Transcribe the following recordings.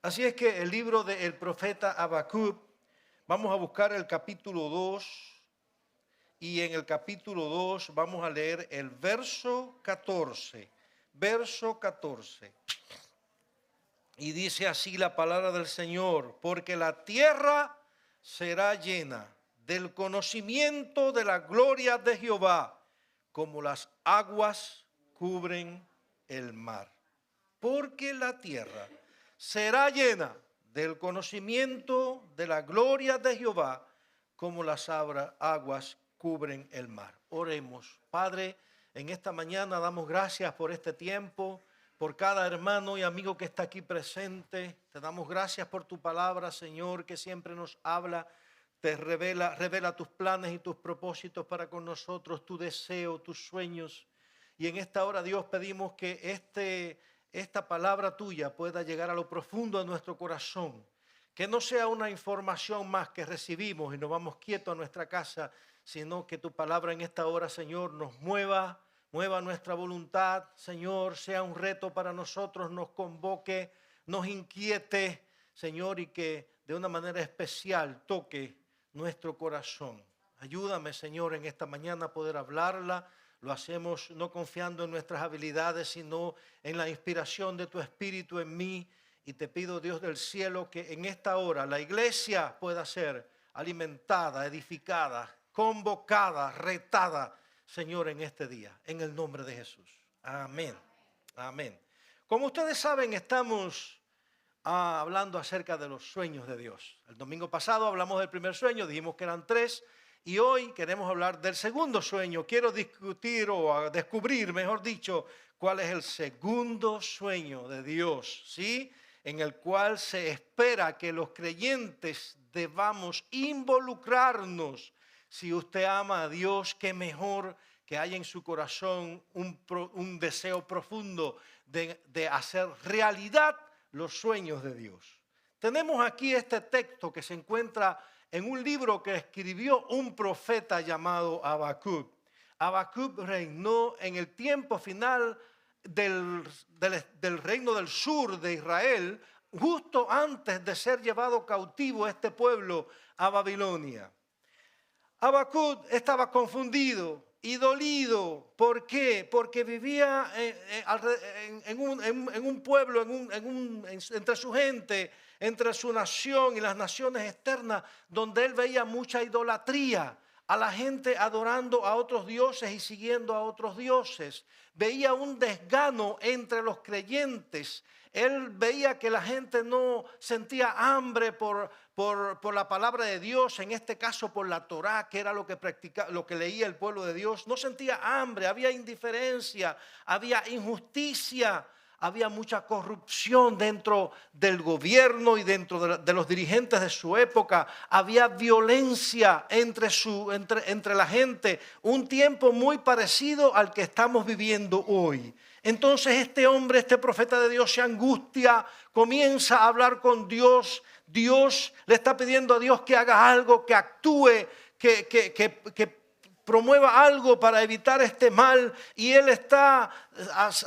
Así es que el libro del profeta Habacuc, vamos a buscar el capítulo 2 y en el capítulo 2 vamos a leer el verso 14. Verso 14. Y dice así la palabra del Señor: porque la tierra será llena del conocimiento de la gloria de Jehová, como las aguas cubren el mar. Porque la tierra será llena del conocimiento de la gloria de Jehová, como las aguas cubren el mar. Oremos. Padre, en esta mañana damos gracias por este tiempo, por cada hermano y amigo que está aquí presente. Te damos gracias por tu palabra, Señor, que siempre nos habla, te revela tus planes y tus propósitos para con nosotros, tu deseo, tus sueños. Y en esta hora, Dios, pedimos que esta palabra tuya pueda llegar a lo profundo de nuestro corazón. Que no sea una información más que recibimos y nos vamos quietos a nuestra casa, sino que tu palabra en esta hora, Señor, nos mueva nuestra voluntad, Señor, sea un reto para nosotros, nos convoque, nos inquiete, Señor, y que de una manera especial toque nuestro corazón. Ayúdame, Señor, en esta mañana a poder hablarla. Lo hacemos no confiando en nuestras habilidades, sino en la inspiración de tu Espíritu en mí. Y te pido, Dios del cielo, que en esta hora la iglesia pueda ser alimentada, edificada, convocada, retada, Señor, en este día, en el nombre de Jesús. Amén. Amén. Como ustedes saben, estamos hablando acerca de los sueños de Dios. El domingo pasado hablamos del primer sueño, dijimos que eran 3, y hoy queremos hablar del segundo sueño. Quiero discutir o descubrir, mejor dicho, cuál es el segundo sueño de Dios, ¿sí? En el cual se espera que los creyentes debamos involucrarnos. Si usted ama a Dios, qué mejor que haya en su corazón un deseo profundo de hacer realidad los sueños de Dios. Tenemos aquí este texto que se encuentra en un libro que escribió un profeta llamado Habacuc. Habacuc reinó en el tiempo final del reino del sur de Israel, justo antes de ser llevado cautivo este pueblo a Babilonia. Habacuc estaba confundido y dolido. ¿Por qué? Porque vivía en un pueblo, entre su gente, entre su nación y las naciones externas, donde él veía mucha idolatría, a la gente adorando a otros dioses y siguiendo a otros dioses. Veía un desgano entre los creyentes. Él veía que la gente no sentía hambre por la palabra de Dios, en este caso por la Torá, que era lo que leía el pueblo de Dios. No sentía hambre, había indiferencia, había injusticia, había mucha corrupción dentro del gobierno y dentro de los dirigentes de su época. Había violencia entre la gente, un tiempo muy parecido al que estamos viviendo hoy. Entonces este hombre, este profeta de Dios, se angustia, comienza a hablar con Dios. Dios le está pidiendo a Dios que haga algo, que actúe, que promueva algo para evitar este mal, y él está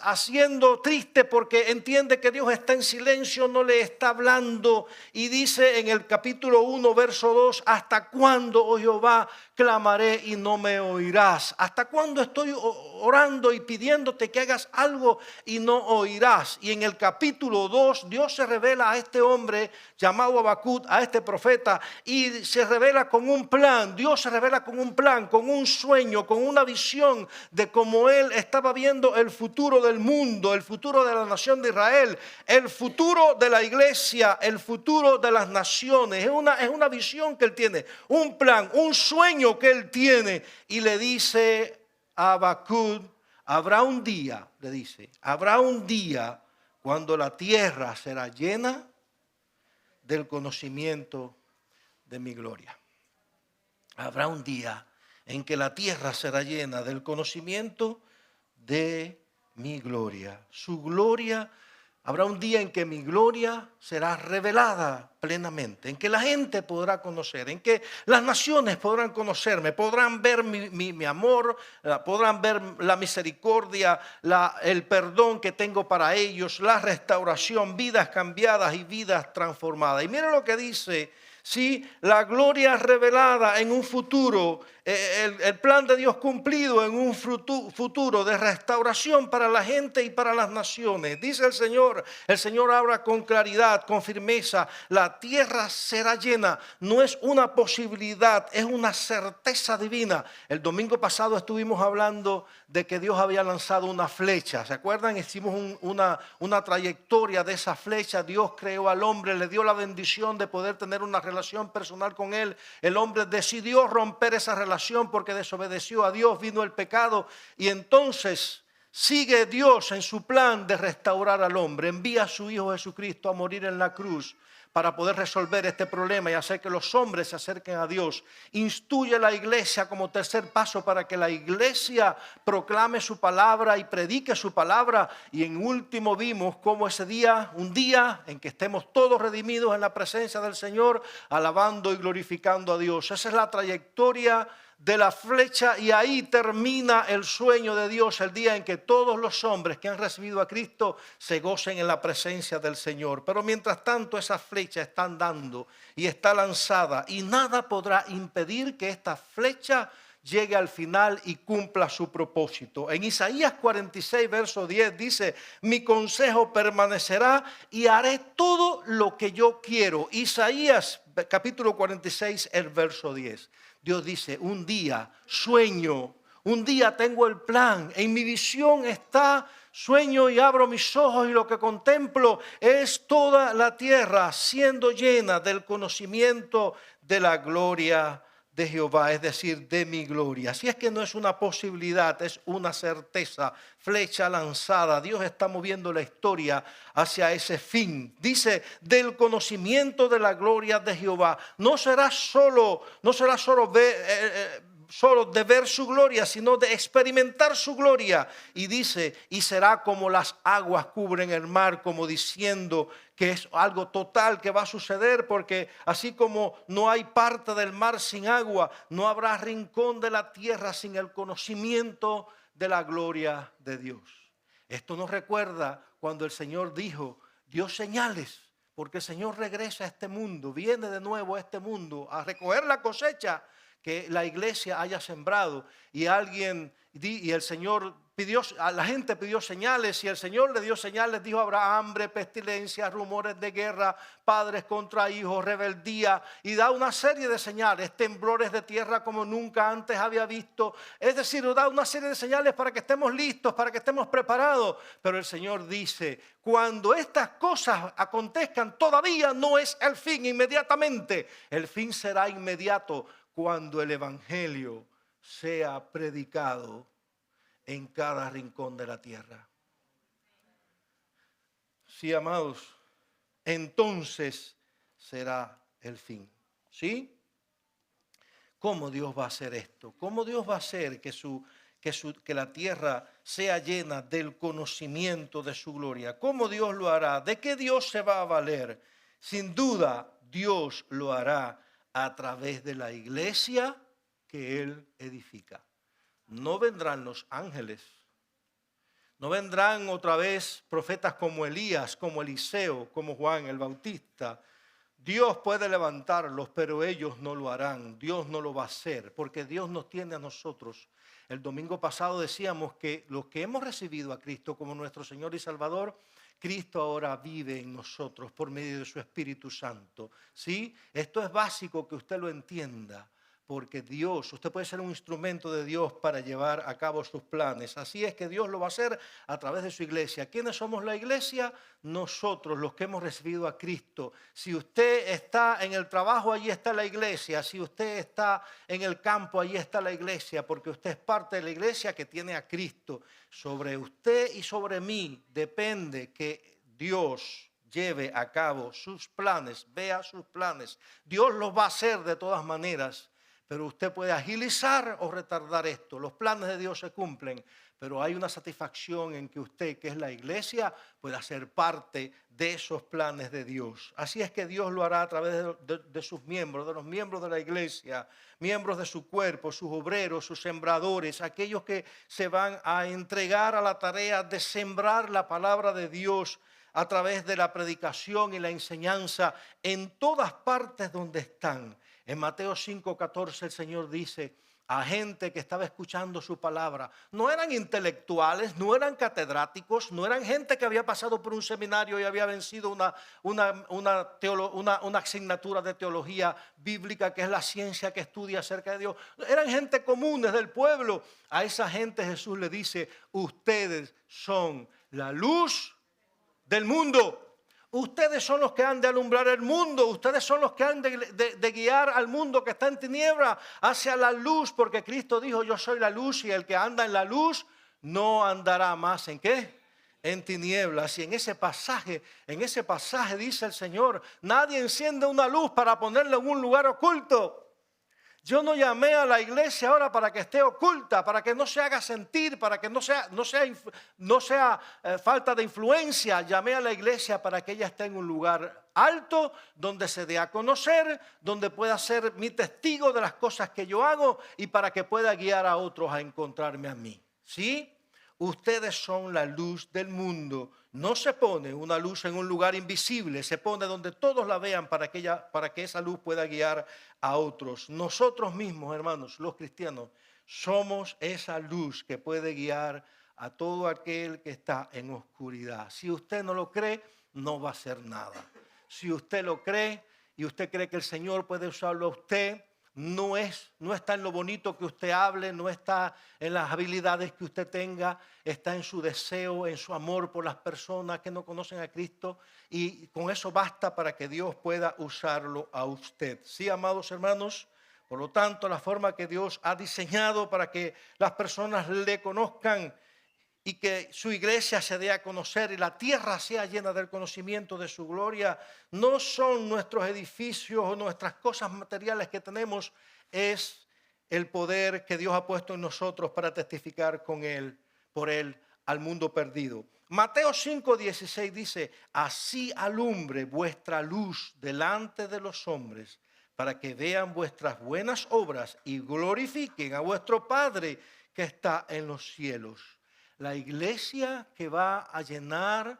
haciendo triste porque entiende que Dios está en silencio, no le está hablando, y dice en el capítulo 1, verso 2, ¿hasta cuándo, oh Jehová, clamaré y no me oirás? ¿Hasta cuándo estoy orando y pidiéndote que hagas algo y no oirás? Y en el capítulo 2, Dios se revela a este hombre llamado Habacuc, a este profeta, y se revela con un plan. Dios se revela con un plan, con un sueño, con una visión de cómo él estaba viendo el futuro del mundo, el futuro de la nación de Israel, el futuro de la iglesia, el futuro de las naciones. Es una visión que él tiene, un plan, un sueño que él tiene, y le dice a Habacuc: habrá un día, le dice, habrá un día cuando la tierra será llena del conocimiento de mi gloria. Habrá un día en que la tierra será llena del conocimiento de mi gloria. Su gloria Habrá un día en que mi gloria será revelada plenamente, en que la gente podrá conocer, en que las naciones podrán conocerme, podrán ver mi amor, podrán ver la misericordia, el perdón que tengo para ellos, la restauración, vidas cambiadas y vidas transformadas. Y mira lo que dice, sí, la gloria revelada en un futuro, el plan de Dios cumplido en un futuro de restauración para la gente y para las naciones. Dice el Señor habla con claridad, con firmeza, la tierra será llena. No es una posibilidad, es una certeza divina. El domingo pasado estuvimos hablando de que Dios había lanzado una flecha. ¿Se acuerdan? Hicimos una trayectoria de esa flecha. Dios creó al hombre, le dio la bendición de poder tener una relación personal con él. El hombre decidió romper esa relación porque desobedeció a Dios, vino el pecado y entonces sigue Dios en su plan de restaurar al hombre. Envía a su Hijo Jesucristo a morir en la cruz para poder resolver este problema y hacer que los hombres se acerquen a Dios. Instruye a la iglesia como tercer paso para que la iglesia proclame su palabra y predique su palabra. Y en último vimos cómo ese día, un día en que estemos todos redimidos en la presencia del Señor, alabando y glorificando a Dios. Esa es la trayectoria de la flecha y ahí termina el sueño de Dios, el día en que todos los hombres que han recibido a Cristo se gocen en la presencia del Señor. Pero mientras tanto esa flecha está andando y está lanzada y nada podrá impedir que esta flecha llegue al final y cumpla su propósito. En Isaías 46, verso 10 dice, mi consejo permanecerá y haré todo lo que yo quiero. Isaías capítulo 46, el verso 10. Dios dice, un día sueño, un día tengo el plan, en mi visión está, sueño y abro mis ojos y lo que contemplo es toda la tierra siendo llena del conocimiento de la gloria de Jehová, es decir, de mi gloria. Así es que no es una posibilidad, es una certeza, flecha lanzada. Dios está moviendo la historia hacia ese fin. Dice, del conocimiento de la gloria de Jehová. No será solo de ver su gloria, sino de experimentar su gloria. Y dice, y será como las aguas cubren el mar, como diciendo que es algo total que va a suceder, porque así como no hay parte del mar sin agua, no habrá rincón de la tierra sin el conocimiento de la gloria de Dios. Esto nos recuerda cuando el Señor dijo, dio señales, porque el Señor regresa a este mundo, viene de nuevo a este mundo a recoger la cosecha que la iglesia haya sembrado. Y el Señor pidió, la gente pidió señales y el Señor le dio señales, dijo habrá hambre, pestilencia, rumores de guerra, padres contra hijos, rebeldía, y da una serie de señales, temblores de tierra como nunca antes había visto. Es decir, da una serie de señales para que estemos listos, para que estemos preparados. Pero el Señor dice, cuando estas cosas acontezcan, todavía no es el fin inmediatamente. El fin será inmediato cuando el evangelio sea predicado en cada rincón de la tierra. Sí, amados, entonces será el fin. ¿Sí? ¿Cómo Dios va a hacer esto? ¿Cómo Dios va a hacer que la tierra sea llena del conocimiento de su gloria? ¿Cómo Dios lo hará? ¿De qué Dios se va a valer? Sin duda, Dios lo hará a través de la iglesia que Él edifica. No vendrán los ángeles, no vendrán otra vez profetas como Elías, como Eliseo, como Juan el Bautista. Dios puede levantarlos, pero ellos no lo harán. Dios no lo va a hacer, porque Dios nos tiene a nosotros. El domingo pasado decíamos que los que hemos recibido a Cristo como nuestro Señor y Salvador, Cristo ahora vive en nosotros por medio de su Espíritu Santo. ¿Sí? Esto es básico que usted lo entienda. Porque usted puede ser un instrumento de Dios para llevar a cabo sus planes. Así es que Dios lo va a hacer a través de su iglesia. ¿Quiénes somos la iglesia? Nosotros, los que hemos recibido a Cristo. Si usted está en el trabajo, allí está la iglesia. Si usted está en el campo, allí está la iglesia. Porque usted es parte de la iglesia que tiene a Cristo. Sobre usted y sobre mí depende que Dios lleve a cabo sus planes, vea sus planes. Dios los va a hacer de todas maneras. Pero usted puede agilizar o retardar esto. Los planes de Dios se cumplen, pero hay una satisfacción en que usted, que es la iglesia, pueda ser parte de esos planes de Dios. Así es que Dios lo hará a través de sus miembros, de los miembros de la iglesia, miembros de su cuerpo, sus obreros, sus sembradores, aquellos que se van a entregar a la tarea de sembrar la palabra de Dios a través de la predicación y la enseñanza en todas partes donde están. En Mateo 5:14 el Señor dice a gente que estaba escuchando su palabra, no eran intelectuales, no eran catedráticos, no eran gente que había pasado por un seminario y había vencido una asignatura de teología bíblica, que es la ciencia que estudia acerca de Dios. Eran gente comunes del pueblo. A esa gente Jesús le dice: ustedes son la luz del mundo. Ustedes son los que han de alumbrar el mundo. Ustedes son los que han de guiar al mundo que está en tiniebla hacia la luz, porque Cristo dijo: yo soy la luz, y el que anda en la luz no andará más ¿en qué? En tinieblas. Y en ese pasaje dice el Señor: nadie enciende una luz para ponerla en un lugar oculto. Yo no llamé a la iglesia ahora para que esté oculta, para que no se haga sentir, para que no sea falta de influencia. Llamé a la iglesia para que ella esté en un lugar alto, donde se dé a conocer, donde pueda ser mi testigo de las cosas que yo hago y para que pueda guiar a otros a encontrarme a mí. ¿Sí? Ustedes son la luz del mundo. No se pone una luz en un lugar invisible, se pone donde todos la vean para que esa luz pueda guiar a otros. Nosotros mismos, hermanos, los cristianos, somos esa luz que puede guiar a todo aquel que está en oscuridad. Si usted no lo cree, no va a hacer nada. Si usted lo cree y usted cree que el Señor puede usarlo a usted, no está en lo bonito que usted hable, no está en las habilidades que usted tenga, está en su deseo, en su amor por las personas que no conocen a Cristo, y con eso basta para que Dios pueda usarlo a usted. Sí, amados hermanos, por lo tanto, la forma que Dios ha diseñado para que las personas le conozcan y que su iglesia se dé a conocer y la tierra sea llena del conocimiento de su gloria, no son nuestros edificios o nuestras cosas materiales que tenemos, es el poder que Dios ha puesto en nosotros para testificar por Él al mundo perdido. Mateo 5:16 dice: así alumbre vuestra luz delante de los hombres, para que vean vuestras buenas obras y glorifiquen a vuestro Padre que está en los cielos. La iglesia que va a llenar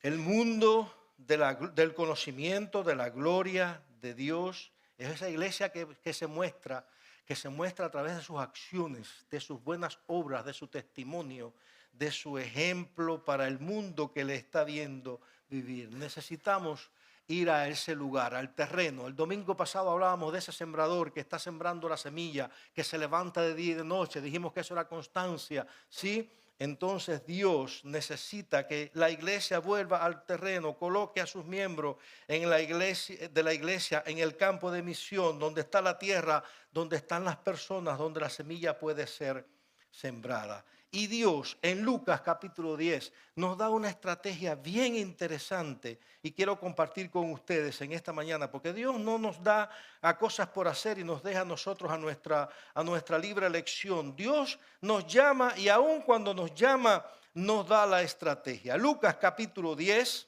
el mundo del conocimiento, de la gloria de Dios, es esa iglesia que se muestra a través de sus acciones, de sus buenas obras, de su testimonio, de su ejemplo para el mundo que le está viendo vivir. Necesitamos ir a ese lugar, al terreno. El domingo pasado hablábamos de ese sembrador que está sembrando la semilla, que se levanta de día y de noche. Dijimos que eso era constancia, ¿sí? Entonces Dios necesita que la iglesia vuelva al terreno, coloque a sus miembros en la iglesia, en el campo de misión, donde está la tierra, donde están las personas, donde la semilla puede ser sembrada. Y Dios en Lucas capítulo 10 nos da una estrategia bien interesante y quiero compartir con ustedes en esta mañana, porque Dios no nos da a cosas por hacer y nos deja a nosotros a nuestra libre elección. Dios nos llama y aun cuando nos llama nos da la estrategia. Lucas capítulo 10,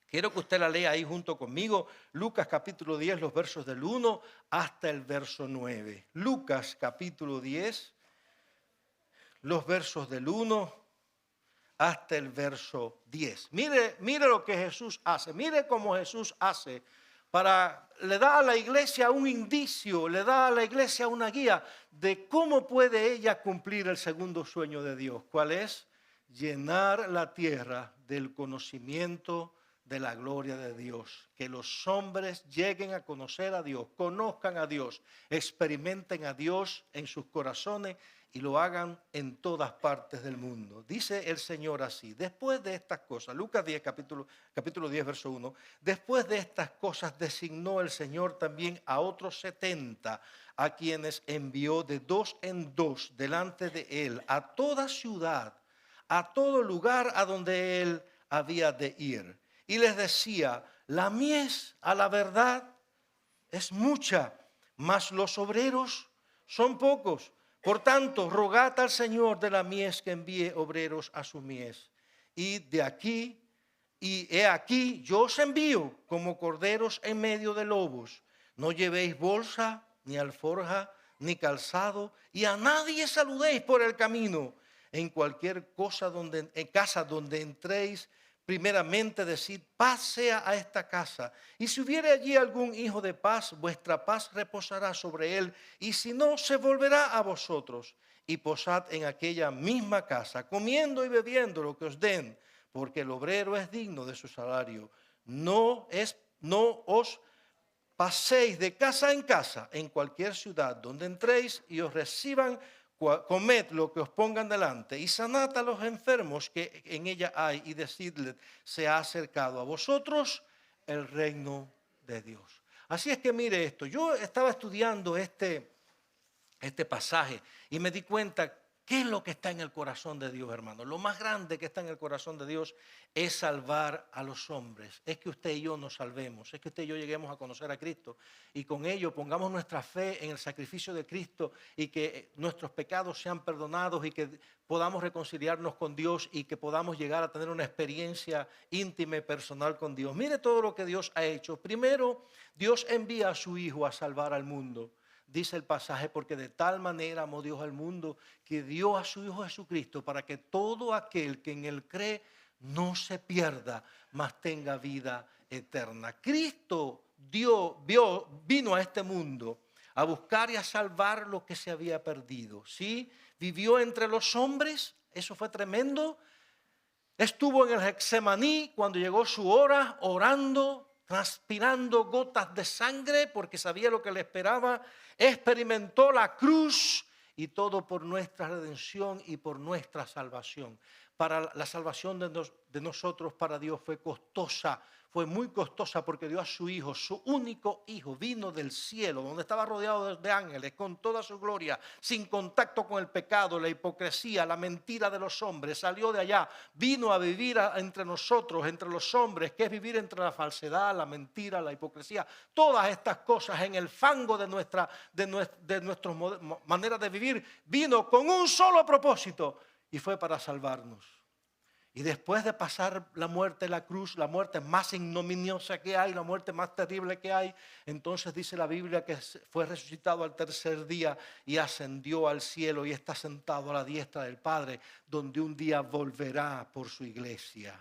quiero que usted la lea ahí junto conmigo. Lucas capítulo 10, los versos del 1 hasta el verso 9. Lucas capítulo 10. Los versos del 1 hasta el verso 10. Mire lo que Jesús hace. Mire cómo Jesús hace. Le da a la iglesia un indicio, le da a la iglesia una guía de cómo puede ella cumplir el segundo sueño de Dios. ¿Cuál es? Llenar la tierra del conocimiento de la gloria de Dios. Que los hombres lleguen a conocer a Dios, conozcan a Dios, experimenten a Dios en sus corazones y lo hagan en todas partes del mundo. Dice el Señor así: después de estas cosas, Lucas 10, capítulo 10, verso 1, después de estas cosas designó el Señor también a otros 70, a quienes envió de dos en dos delante de él, a toda ciudad, a todo lugar a donde él había de ir. Y les decía: la mies a la verdad es mucha, mas los obreros son pocos. Por tanto, rogad al Señor de la mies que envíe obreros a su mies. Y he aquí, yo os envío como corderos en medio de lobos. No llevéis bolsa, ni alforja, ni calzado, y a nadie saludéis por el camino. En cualquier en casa donde entréis, primeramente decid, paz sea a esta casa. Y si hubiere allí algún hijo de paz, vuestra paz reposará sobre él, y si no, se volverá a vosotros. Y posad en aquella misma casa, comiendo y bebiendo lo que os den, porque el obrero es digno de su salario. No os paséis de casa en casa, en cualquier ciudad donde entréis y os reciban, comed lo que os pongan delante y sanad a los enfermos que en ella hay y decidles, se ha acercado a vosotros el reino de Dios. Así es que mire esto, yo estaba estudiando este pasaje y me di cuenta qué es lo que está en el corazón de Dios, hermano. Lo más grande que está en el corazón de Dios es salvar a los hombres. Es que usted y yo nos salvemos, es que usted y yo lleguemos a conocer a Cristo y con ello pongamos nuestra fe en el sacrificio de Cristo y que nuestros pecados sean perdonados y que podamos reconciliarnos con Dios y que podamos llegar a tener una experiencia íntima y personal con Dios. Mire todo lo que Dios ha hecho. Primero, Dios envía a su Hijo a salvar al mundo. Dice el pasaje, porque de tal manera amó Dios al mundo que dio a su Hijo Jesucristo para que todo aquel que en él cree no se pierda, mas tenga vida eterna. Cristo vino a este mundo a buscar y a salvar lo que se había perdido. ¿Sí? Vivió entre los hombres, eso fue tremendo. Estuvo en el Getsemaní cuando llegó su hora, orando, transpirando gotas de sangre porque sabía lo que le esperaba. Experimentó la cruz y todo por nuestra redención y por nuestra salvación. Para la salvación de nosotros, para Dios fue costosa, fue muy costosa porque dio a su Hijo, su único Hijo, vino del cielo, donde estaba rodeado de ángeles, con toda su gloria, sin contacto con el pecado, la hipocresía, la mentira de los hombres, salió de allá, vino a vivir entre nosotros, entre los hombres, que es vivir entre la falsedad, la mentira, la hipocresía, todas estas cosas en el fango de nuestra manera de vivir, vino con un solo propósito y fue para salvarnos. Y después de pasar la muerte en la cruz, la muerte más ignominiosa que hay, la muerte más terrible que hay, entonces dice la Biblia que fue resucitado al tercer día y ascendió al cielo y está sentado a la diestra del Padre, donde un día volverá por su iglesia.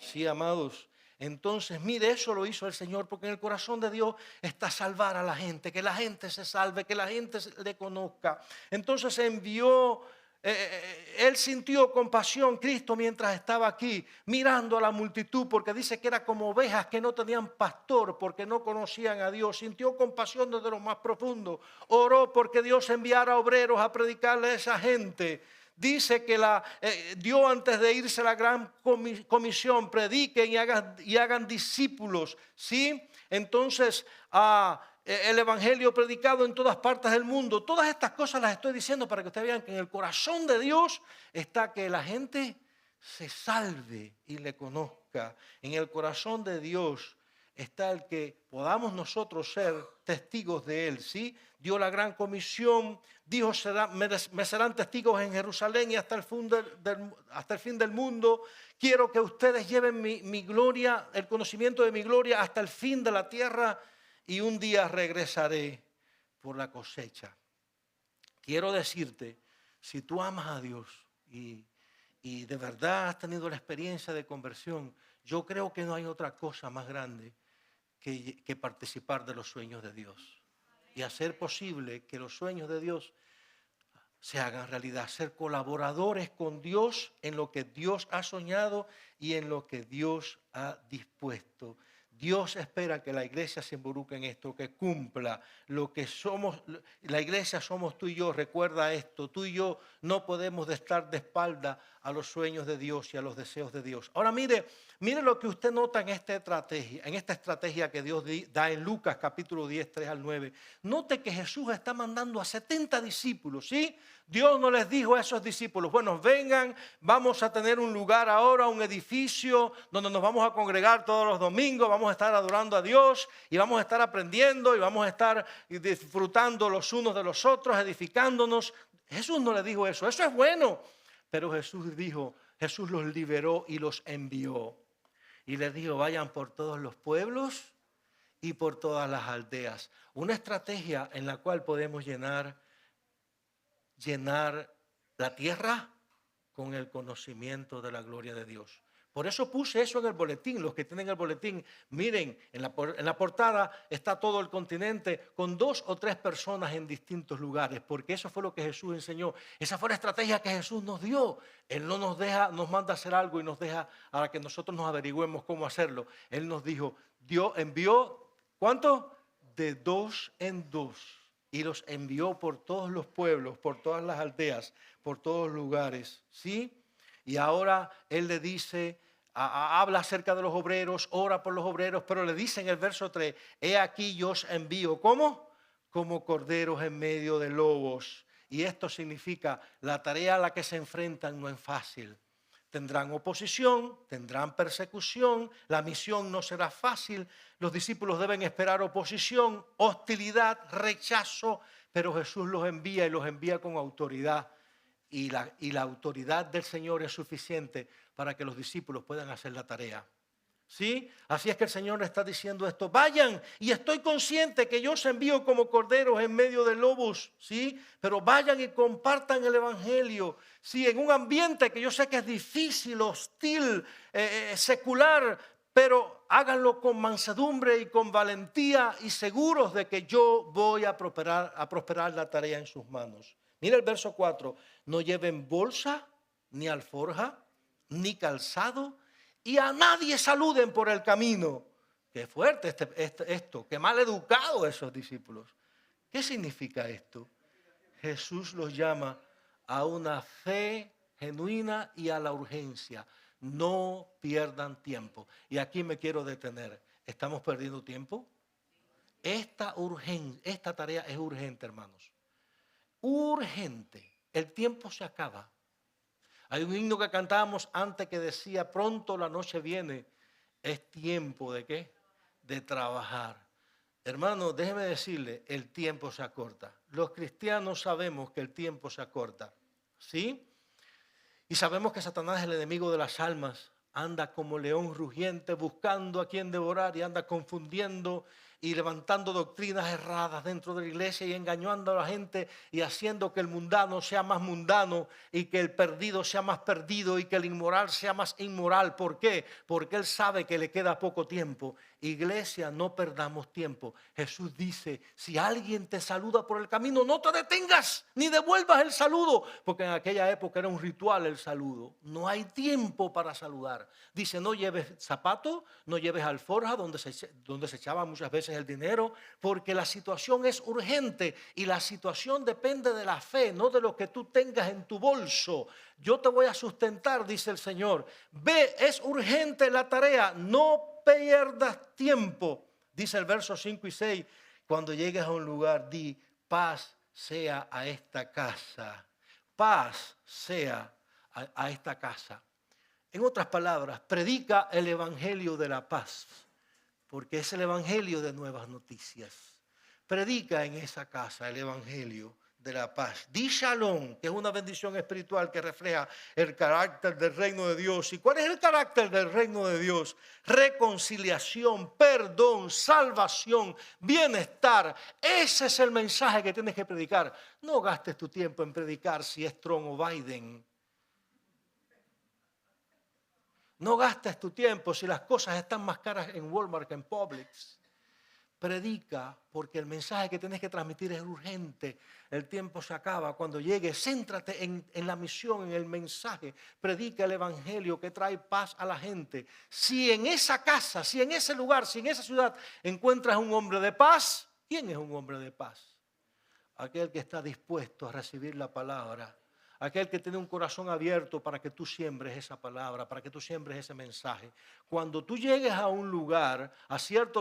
Sí, amados. Entonces, mire, eso lo hizo el Señor porque en el corazón de Dios está salvar a la gente, que la gente se salve, que la gente le conozca. Entonces envió. Él sintió compasión, Cristo, mientras estaba aquí mirando a la multitud, porque dice que era como ovejas que no tenían pastor porque no conocían a Dios. Sintió compasión desde lo más profundo. Oró porque Dios enviara obreros a predicarle a esa gente. Dice que dio antes de irse la gran comisión, prediquen y hagan discípulos, ¿sí? Entonces, el evangelio predicado en todas partes del mundo. Todas estas cosas las estoy diciendo para que ustedes vean que en el corazón de Dios está que la gente se salve y le conozca. En el corazón de Dios está el que podamos nosotros ser testigos de Él, ¿sí? Dio la gran comisión, dijo, me serán testigos en Jerusalén y hasta el fin del mundo. Quiero que ustedes lleven mi gloria, el conocimiento de mi gloria hasta el fin de la tierra. Y un día regresaré por la cosecha. Quiero decirte, si tú amas a Dios y de verdad has tenido la experiencia de conversión, yo creo que no hay otra cosa más grande que participar de los sueños de Dios. Y hacer posible que los sueños de Dios se hagan realidad. Ser colaboradores con Dios en lo que Dios ha soñado y en lo que Dios ha dispuesto. Dios espera que la iglesia se involucre en esto, que cumpla lo que somos. La iglesia somos tú y yo, recuerda esto. Tú y yo no podemos estar de espalda a los sueños de Dios y a los deseos de Dios. Ahora mire lo que usted nota en esta estrategia que Dios da en Lucas capítulo 10, 3 al 9. Note que Jesús está mandando a 70 discípulos, ¿sí? Dios no les dijo a esos discípulos, bueno, vengan, vamos a tener un lugar ahora, un edificio donde nos vamos a congregar todos los domingos, vamos a estar adorando a Dios y vamos a estar aprendiendo y vamos a estar disfrutando los unos de los otros, edificándonos. Jesús no le dijo eso es bueno. Pero Jesús los liberó y los envió. Y les dijo, vayan por todos los pueblos y por todas las aldeas. Una estrategia en la cual podemos llenar la tierra con el conocimiento de la gloria de Dios. Por eso puse eso en el boletín. Los que tienen el boletín, miren, en la portada está todo el continente con 2 o 3 personas en distintos lugares, porque eso fue lo que Jesús enseñó. Esa fue la estrategia que Jesús nos dio. Él no nos manda a hacer algo y nos deja para que nosotros nos averigüemos cómo hacerlo. Él nos dijo, envió, ¿cuánto? De 2 en 2. Y los envió por todos los pueblos, por todas las aldeas, por todos los lugares, ¿sí? Y ahora Él le dice, habla acerca de los obreros, ora por los obreros, pero le dice en el verso 3, he aquí yo os envío, ¿cómo? Como corderos en medio de lobos. Y esto significa, la tarea a la que se enfrentan no es fácil. Tendrán oposición, tendrán persecución, la misión no será fácil, los discípulos deben esperar oposición, hostilidad, rechazo, pero Jesús los envía y los envía con autoridad. Y la autoridad del Señor es suficiente para que los discípulos puedan hacer la tarea. ¿Sí? Así es que el Señor está diciendo esto, vayan, y estoy consciente que yo os envío como corderos en medio de lobos, ¿sí? Pero vayan y compartan el evangelio, ¿sí? En un ambiente que yo sé que es difícil, hostil, secular, pero háganlo con mansedumbre y con valentía y seguros de que yo voy a prosperar la tarea en sus manos. Mira el verso 4, no lleven bolsa, ni alforja, ni calzado, y a nadie saluden por el camino. Qué fuerte esto, qué mal educado esos discípulos. ¿Qué significa esto? Jesús los llama a una fe genuina y a la urgencia. No pierdan tiempo. Y aquí me quiero detener. ¿Estamos perdiendo tiempo? Esta tarea es urgente, hermanos. Urgente. El tiempo se acaba. Hay un himno que cantábamos antes que decía, pronto la noche viene, es tiempo ¿de qué? De trabajar. Hermano, déjeme decirle, el tiempo se acorta. Los cristianos sabemos que el tiempo se acorta, ¿sí? Y sabemos que Satanás es el enemigo de las almas, anda como león rugiente buscando a quien devorar y anda confundiendo y levantando doctrinas erradas dentro de la iglesia y engañando a la gente y haciendo que el mundano sea más mundano y que el perdido sea más perdido y que el inmoral sea más inmoral. ¿Por qué? Porque él sabe que le queda poco tiempo. Iglesia, no perdamos tiempo. Jesús dice, si alguien te saluda por el camino, no te detengas ni devuelvas el saludo, porque en aquella época era un ritual el saludo. No hay tiempo para saludar. Dice, no lleves zapatos, no lleves alforja donde se echaba muchas veces el dinero, porque la situación es urgente y la situación depende de la fe, no de lo que tú tengas en tu bolso. Yo te voy a sustentar, dice el Señor. Ve, es urgente la tarea, no pierdas tiempo. Dice el verso 5 y 6, cuando llegues a un lugar, di, paz sea a esta casa. Paz sea a esta casa. En otras palabras, predica el evangelio de la paz, porque es el evangelio de nuevas noticias. Predica en esa casa el evangelio de la paz. Di shalom, que es una bendición espiritual que refleja el carácter del reino de Dios. ¿Y cuál es el carácter del reino de Dios? Reconciliación, perdón, salvación, bienestar. Ese es el mensaje que tienes que predicar. No gastes tu tiempo en predicar si es Trump o Biden. No gastes tu tiempo si las cosas están más caras en Walmart que en Publix. Predica, porque el mensaje que tienes que transmitir es urgente. El tiempo se acaba. Cuando llegues, céntrate en la misión, en el mensaje. Predica el evangelio que trae paz a la gente. Si en esa casa, si en ese lugar, si en esa ciudad encuentras un hombre de paz, ¿quién es un hombre de paz? Aquel que está dispuesto a recibir la palabra. Aquel que tiene un corazón abierto para que tú siembres esa palabra, para que tú siembres ese mensaje. Cuando tú llegues a un lugar, a cierta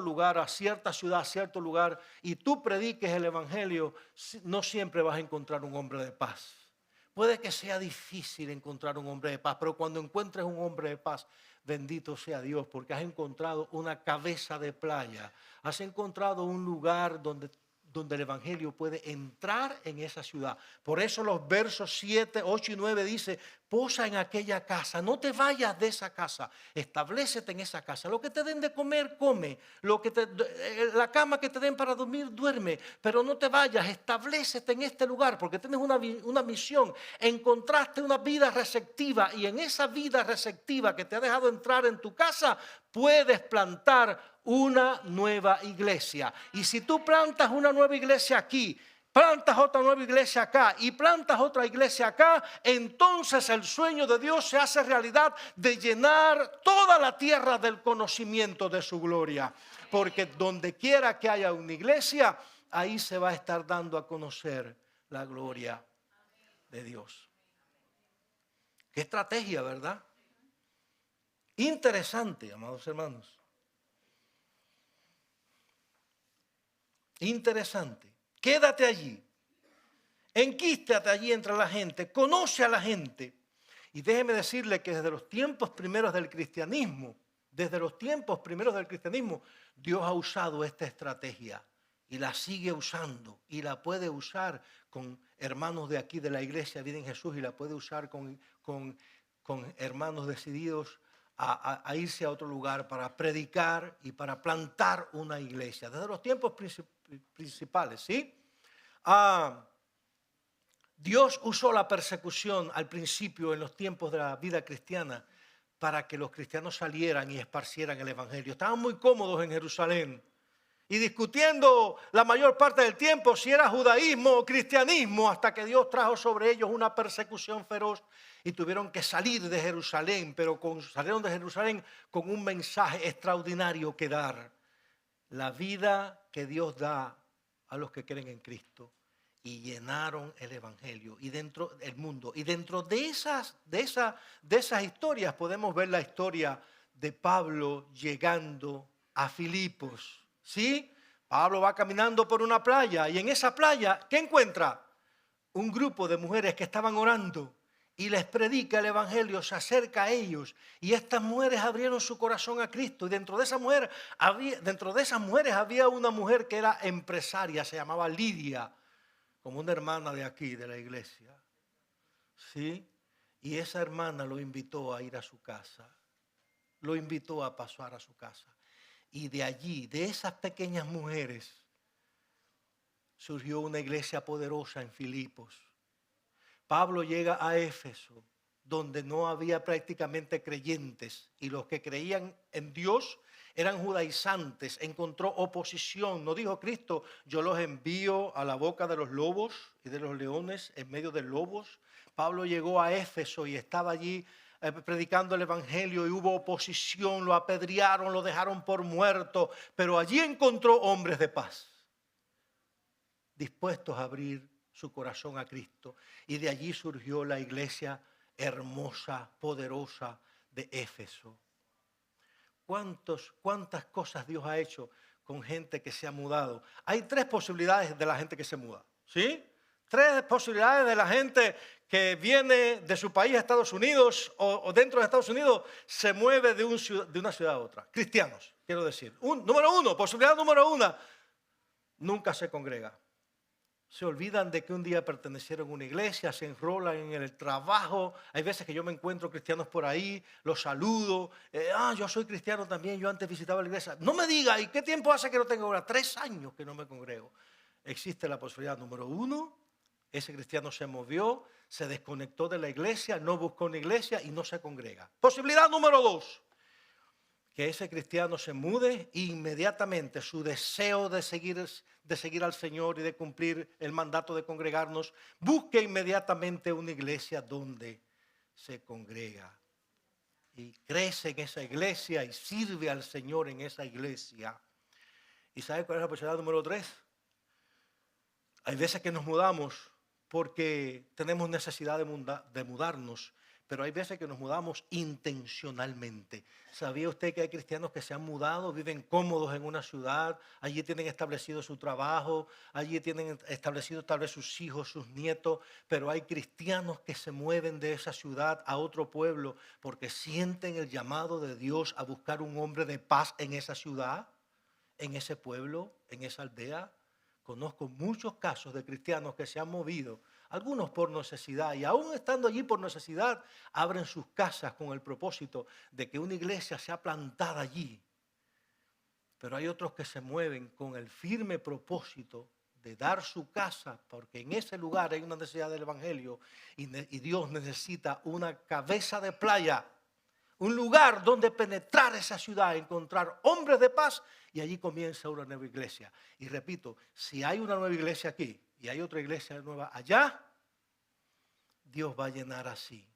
ciudad, a cierto lugar, y tú prediques el evangelio, no siempre vas a encontrar un hombre de paz. Puede que sea difícil encontrar un hombre de paz, pero cuando encuentres un hombre de paz, bendito sea Dios, porque has encontrado una cabeza de playa, has encontrado un lugar donde donde el evangelio puede entrar en esa ciudad. Por eso los versos 7, 8 y 9 dice, posa en aquella casa, no te vayas de esa casa, establécete en esa casa. Lo que te den de comer, come. La cama que te den para dormir, duerme. Pero no te vayas, establécete en este lugar porque tienes una misión. Encontraste una vida receptiva y en esa vida receptiva que te ha dejado entrar en tu casa, puedes plantar una nueva iglesia. Y si tú plantas una nueva iglesia aquí, plantas otra nueva iglesia acá y plantas otra iglesia acá, entonces el sueño de Dios se hace realidad de llenar toda la tierra del conocimiento de su gloria. Porque donde quiera que haya una iglesia, ahí se va a estar dando a conocer la gloria de Dios. Qué estrategia, ¿verdad? Interesante, amados hermanos. Interesante. Quédate allí. Enquístate allí entre la gente. Conoce a la gente. Y déjeme decirle que desde los tiempos primeros del cristianismo, Dios ha usado esta estrategia y la sigue usando y la puede usar con hermanos de aquí de la iglesia Vida en Jesús y la puede usar con hermanos decididos a irse a otro lugar para predicar y para plantar una iglesia. Desde los tiempos principales, ¿sí? Dios usó la persecución al principio en los tiempos de la vida cristiana para que los cristianos salieran y esparcieran el evangelio. Estaban muy cómodos en Jerusalén y discutiendo la mayor parte del tiempo si era judaísmo o cristianismo, hasta que Dios trajo sobre ellos una persecución feroz y tuvieron que salir de Jerusalén, pero salieron de Jerusalén con un mensaje extraordinario que dar: la vida que Dios da a los que creen en Cristo. Y llenaron el evangelio y dentro del mundo. Y dentro de esas historias podemos ver la historia de Pablo llegando a Filipos. ¿Sí? Pablo va caminando por una playa y en esa playa, ¿qué encuentra? Un grupo de mujeres que estaban orando y les predica el evangelio, se acerca a ellos y estas mujeres abrieron su corazón a Cristo. Y dentro de esas mujeres había una mujer que era empresaria, se llamaba Lidia, como una hermana de aquí, de la iglesia, ¿sí? Y esa hermana lo invitó a ir a su casa, lo invitó a pasar a su casa. Y de allí, de esas pequeñas mujeres, surgió una iglesia poderosa en Filipos. Pablo llega a Éfeso, donde no había prácticamente creyentes, y los que creían en Dios eran judaizantes. Encontró oposición. ¿No dijo Cristo: yo los envío a la boca de los lobos y de los leones en medio de lobos? Pablo llegó a Éfeso y estaba allí predicando el evangelio y hubo oposición, lo apedrearon, lo dejaron por muerto, pero allí encontró hombres de paz, dispuestos a abrir su corazón a Cristo. Y de allí surgió la iglesia hermosa, poderosa de Éfeso. ¿Cuántas cosas Dios ha hecho con gente que se ha mudado? Hay 3 posibilidades de la gente que se muda, ¿sí? 3 posibilidades de la gente que viene de su país a Estados Unidos o dentro de Estados Unidos se mueve de una ciudad a otra. Cristianos, quiero decir. Posibilidad número 1, nunca se congrega. Se olvidan de que un día pertenecieron a una iglesia, se enrolan en el trabajo. Hay veces que yo me encuentro cristianos por ahí, los saludo. Yo soy cristiano también, yo antes visitaba la iglesia. No me diga, ¿y qué tiempo hace que no tengo ahora? 3 años que no me congrego. Existe la posibilidad número 1, ese cristiano se movió, se desconectó de la iglesia, no buscó una iglesia y no se congrega. Posibilidad número 2. Que ese cristiano se mude e inmediatamente su deseo de seguir al Señor y de cumplir el mandato de congregarnos, busque inmediatamente una iglesia donde se congrega. Y crece en esa iglesia y sirve al Señor en esa iglesia. ¿Y sabe cuál es la posibilidad número 3? Hay veces que nos mudamos porque tenemos necesidad de mudarnos. Pero hay veces que nos mudamos intencionalmente. ¿Sabía usted que hay cristianos que se han mudado, viven cómodos en una ciudad, allí tienen establecido su trabajo, allí tienen establecido tal vez sus hijos, sus nietos, pero hay cristianos que se mueven de esa ciudad a otro pueblo porque sienten el llamado de Dios a buscar un hombre de paz en esa ciudad, en ese pueblo, en esa aldea? conozco muchos casos de cristianos que se han movido, algunos por necesidad, y aún estando allí por necesidad, abren sus casas con el propósito de que una iglesia sea plantada allí. Pero hay otros que se mueven con el firme propósito de dar su casa, porque en ese lugar hay una necesidad del evangelio y Dios necesita una cabeza de playa, un lugar donde penetrar esa ciudad, encontrar hombres de paz, y allí comienza una nueva iglesia. Y repito, si hay una nueva iglesia aquí y hay otra iglesia nueva allá, Dios va a llenar así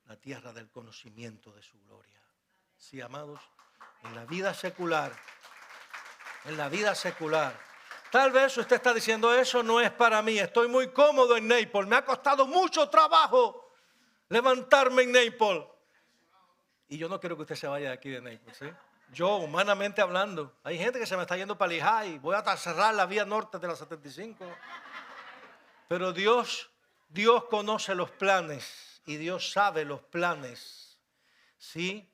la tierra del conocimiento de su gloria. Sí, amados, en la vida secular, tal vez usted está diciendo, eso no es para mí, estoy muy cómodo en Naples, me ha costado mucho trabajo levantarme en Naples. Y yo no quiero que usted se vaya de aquí de Naples, ¿sí? Yo, humanamente hablando, hay gente que se me está yendo para Lehigh, voy a cerrar la vía norte de la 75. Pero Dios conoce los planes y Dios sabe los planes, ¿sí?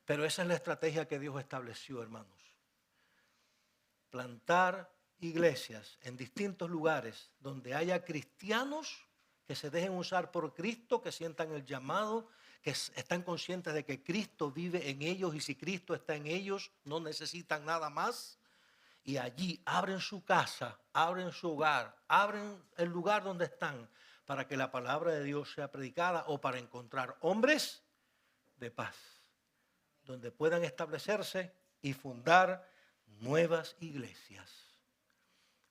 Pero esa es la estrategia que Dios estableció, hermanos. Plantar iglesias en distintos lugares donde haya cristianos que se dejen usar por Cristo, que sientan el llamado, que están conscientes de que Cristo vive en ellos y si Cristo está en ellos no necesitan nada más. Y allí abren su casa, abren su hogar, abren el lugar donde están para que la palabra de Dios sea predicada o para encontrar hombres de paz, donde puedan establecerse y fundar nuevas iglesias.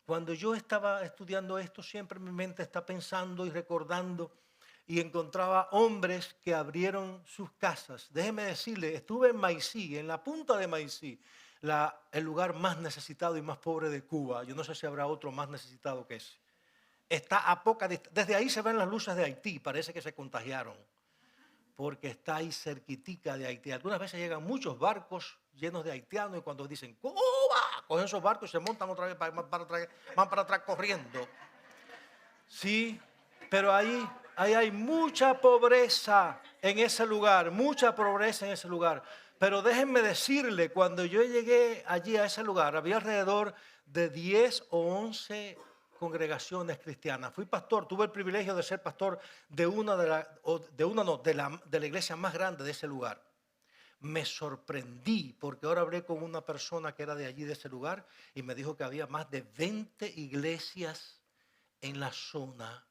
Cuando yo estaba estudiando esto, siempre mi mente está pensando y recordando y encontraba hombres que abrieron sus casas. Déjeme decirle, estuve en Maicí, en la punta de Maicí, el lugar más necesitado y más pobre de Cuba. Yo no sé si habrá otro más necesitado que ese. Está a poca distancia. Desde ahí se ven las luces de Haití, parece que se contagiaron, porque está ahí cerquitica de Haití. Algunas veces llegan muchos barcos llenos de haitianos y cuando dicen ¡Cuba!, cogen esos barcos y se montan otra vez, van para atrás corriendo. Sí, pero ahí hay mucha pobreza en ese lugar, mucha pobreza en ese lugar. Pero déjenme decirle, cuando yo llegué allí a ese lugar, había alrededor de 10 o 11 congregaciones cristianas. Fui pastor, tuve el privilegio de ser pastor de la iglesia más grande de ese lugar. Me sorprendí porque ahora hablé con una persona que era de allí, de ese lugar, y me dijo que había más de 20 iglesias en la zona,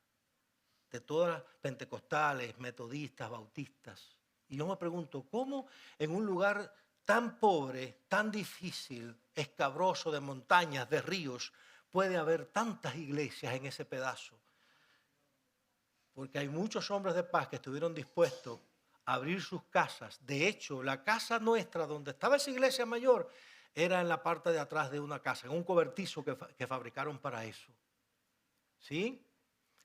de todas pentecostales, metodistas, bautistas. Y yo me pregunto, ¿cómo en un lugar tan pobre, tan difícil, escabroso, de montañas, de ríos, puede haber tantas iglesias en ese pedazo? Porque hay muchos hombres de paz que estuvieron dispuestos a abrir sus casas. De hecho, la casa nuestra, donde estaba esa iglesia mayor, era en la parte de atrás de una casa, en un cobertizo que fabricaron para eso. ¿Sí?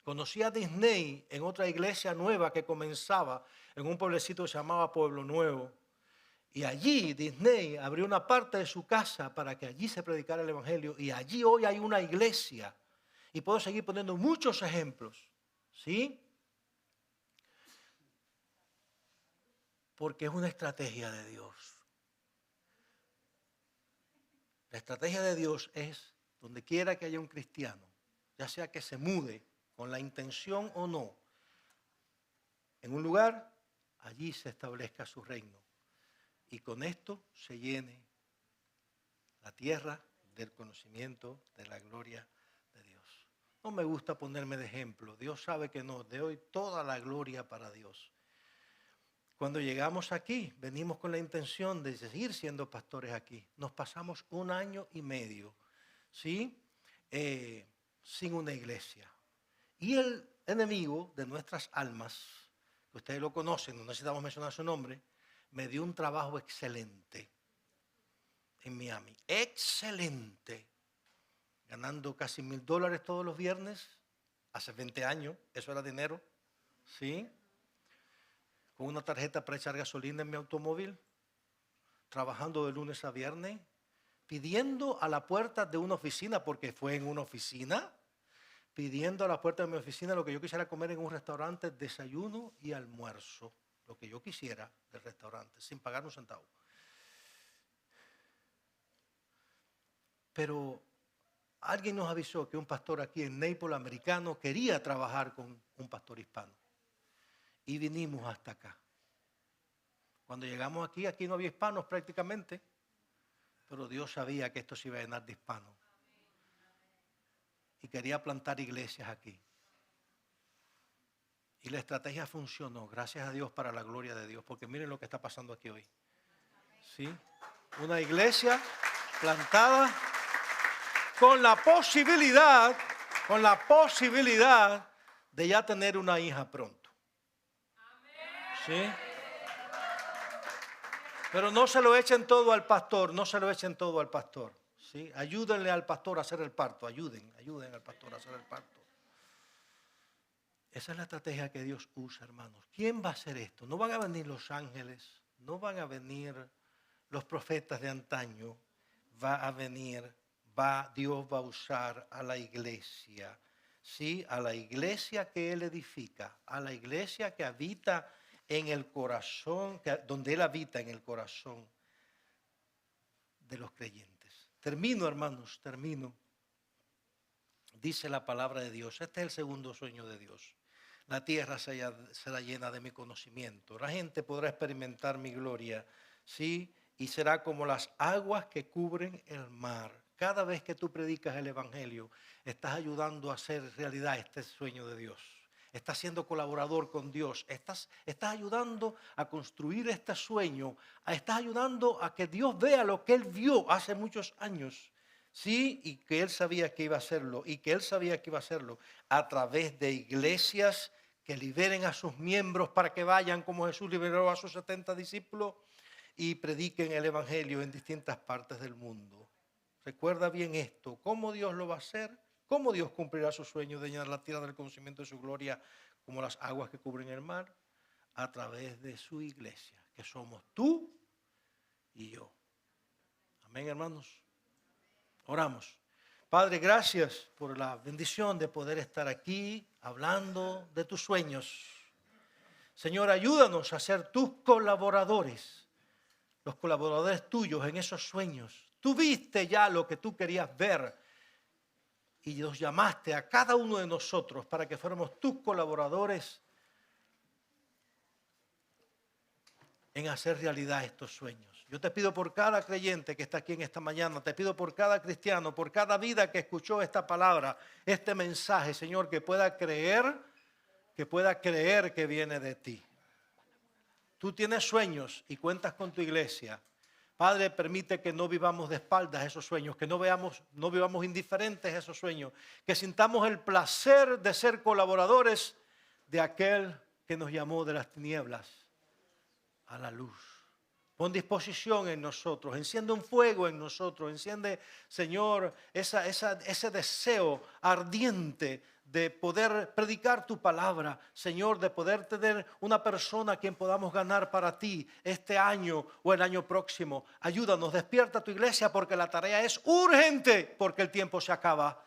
Conocí a Disney en otra iglesia nueva que comenzaba en un pueblecito que se llamaba Pueblo Nuevo. Y allí Disney abrió una parte de su casa para que allí se predicara el evangelio. Y allí hoy hay una iglesia. Y puedo seguir poniendo muchos ejemplos. ¿Sí? Porque es una estrategia de Dios. La estrategia de Dios es donde quiera que haya un cristiano, ya sea que se mude con la intención o no, en un lugar, allí se establezca su reino. Y con esto se llene la tierra del conocimiento de la gloria de Dios. No me gusta ponerme de ejemplo. Dios sabe que no. Doy toda la gloria para Dios. Cuando llegamos aquí, venimos con la intención de seguir siendo pastores aquí. Nos pasamos 1 año y medio, ¿sí? Sin una iglesia. Y el enemigo de nuestras almas, que ustedes lo conocen, no necesitamos mencionar su nombre, me dio un trabajo excelente en Miami. Excelente. Ganando casi $1,000 todos los viernes. Hace 20 años, eso era dinero. ¿Sí? Con una tarjeta para echar gasolina en mi automóvil. Trabajando de lunes a viernes. Pidiendo a la puerta de una oficina, porque fue en una oficina. Pidiendo a la puerta de mi oficina lo que yo quisiera comer en un restaurante, desayuno y almuerzo. Lo que yo quisiera del restaurante, sin pagar un centavo. Pero Alguien nos avisó que un pastor aquí en Naples, americano, quería trabajar con un pastor hispano. Y vinimos hasta acá. Cuando llegamos aquí no había hispanos prácticamente, pero Dios sabía que esto se iba a llenar de hispanos. Y quería plantar iglesias aquí. Y la estrategia funcionó, gracias a Dios, para la gloria de Dios. Porque miren lo que está pasando aquí hoy. ¿Sí? Una iglesia plantada con la posibilidad de ya tener una hija pronto. ¿Sí? Pero no se lo echen todo al pastor, no se lo echen todo al pastor. ¿Sí? Ayúdenle al pastor a hacer el parto, ayuden al pastor a hacer el parto. Esa es la estrategia que Dios usa, hermanos. ¿Quién va a hacer esto? No van a venir los ángeles, no van a venir los profetas de antaño. Dios va a usar a la iglesia. ¿Sí? A la iglesia que Él edifica, a la iglesia que habita en el corazón, donde Él habita en el corazón de los creyentes. Termino, hermanos, termino. Dice la palabra de Dios. Este es el segundo sueño de Dios. La tierra será llena de mi conocimiento. La gente podrá experimentar mi gloria, ¿sí? Y será como las aguas que cubren el mar. Cada vez que tú predicas el evangelio, estás ayudando a hacer realidad este sueño de Dios. Estás siendo colaborador con Dios. Estás ayudando a construir este sueño. Estás ayudando a que Dios vea lo que Él vio hace muchos años. Sí, y que Él sabía que iba a hacerlo, y que Él sabía que iba a hacerlo a través de iglesias que liberen a sus miembros para que vayan como Jesús liberó a sus 70 discípulos y prediquen el evangelio en distintas partes del mundo. Recuerda bien esto, cómo Dios lo va a hacer, cómo Dios cumplirá su sueño de llenar la tierra del conocimiento de su gloria como las aguas que cubren el mar, a través de su iglesia, que somos tú y yo. Amén, hermanos. Oramos. Padre, gracias por la bendición de poder estar aquí hablando de tus sueños. Señor, ayúdanos a ser tus colaboradores, los colaboradores tuyos en esos sueños. Tú viste ya lo que tú querías ver y nos llamaste a cada uno de nosotros para que fuéramos tus colaboradores en hacer realidad estos sueños. Yo te pido por cada creyente que está aquí en esta mañana, te pido por cada cristiano, por cada vida que escuchó esta palabra, este mensaje, Señor, que pueda creer que viene de ti. Tú tienes sueños y cuentas con tu iglesia. Padre, permite que no vivamos de espaldas esos sueños, que no vivamos indiferentes a esos sueños, que sintamos el placer de ser colaboradores de aquel que nos llamó de las tinieblas a la luz. Pon disposición en nosotros, enciende un fuego en nosotros, enciende, Señor, ese deseo ardiente de poder predicar tu palabra, Señor, de poder tener una persona a quien podamos ganar para ti este año o el año próximo. Ayúdanos, despierta tu iglesia porque la tarea es urgente, porque el tiempo se acaba.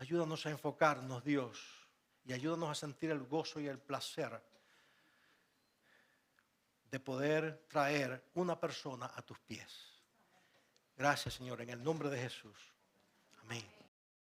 Ayúdanos a enfocarnos, Dios, y ayúdanos a sentir el gozo y el placer de poder traer una persona a tus pies. Gracias, Señor, en el nombre de Jesús. Amén.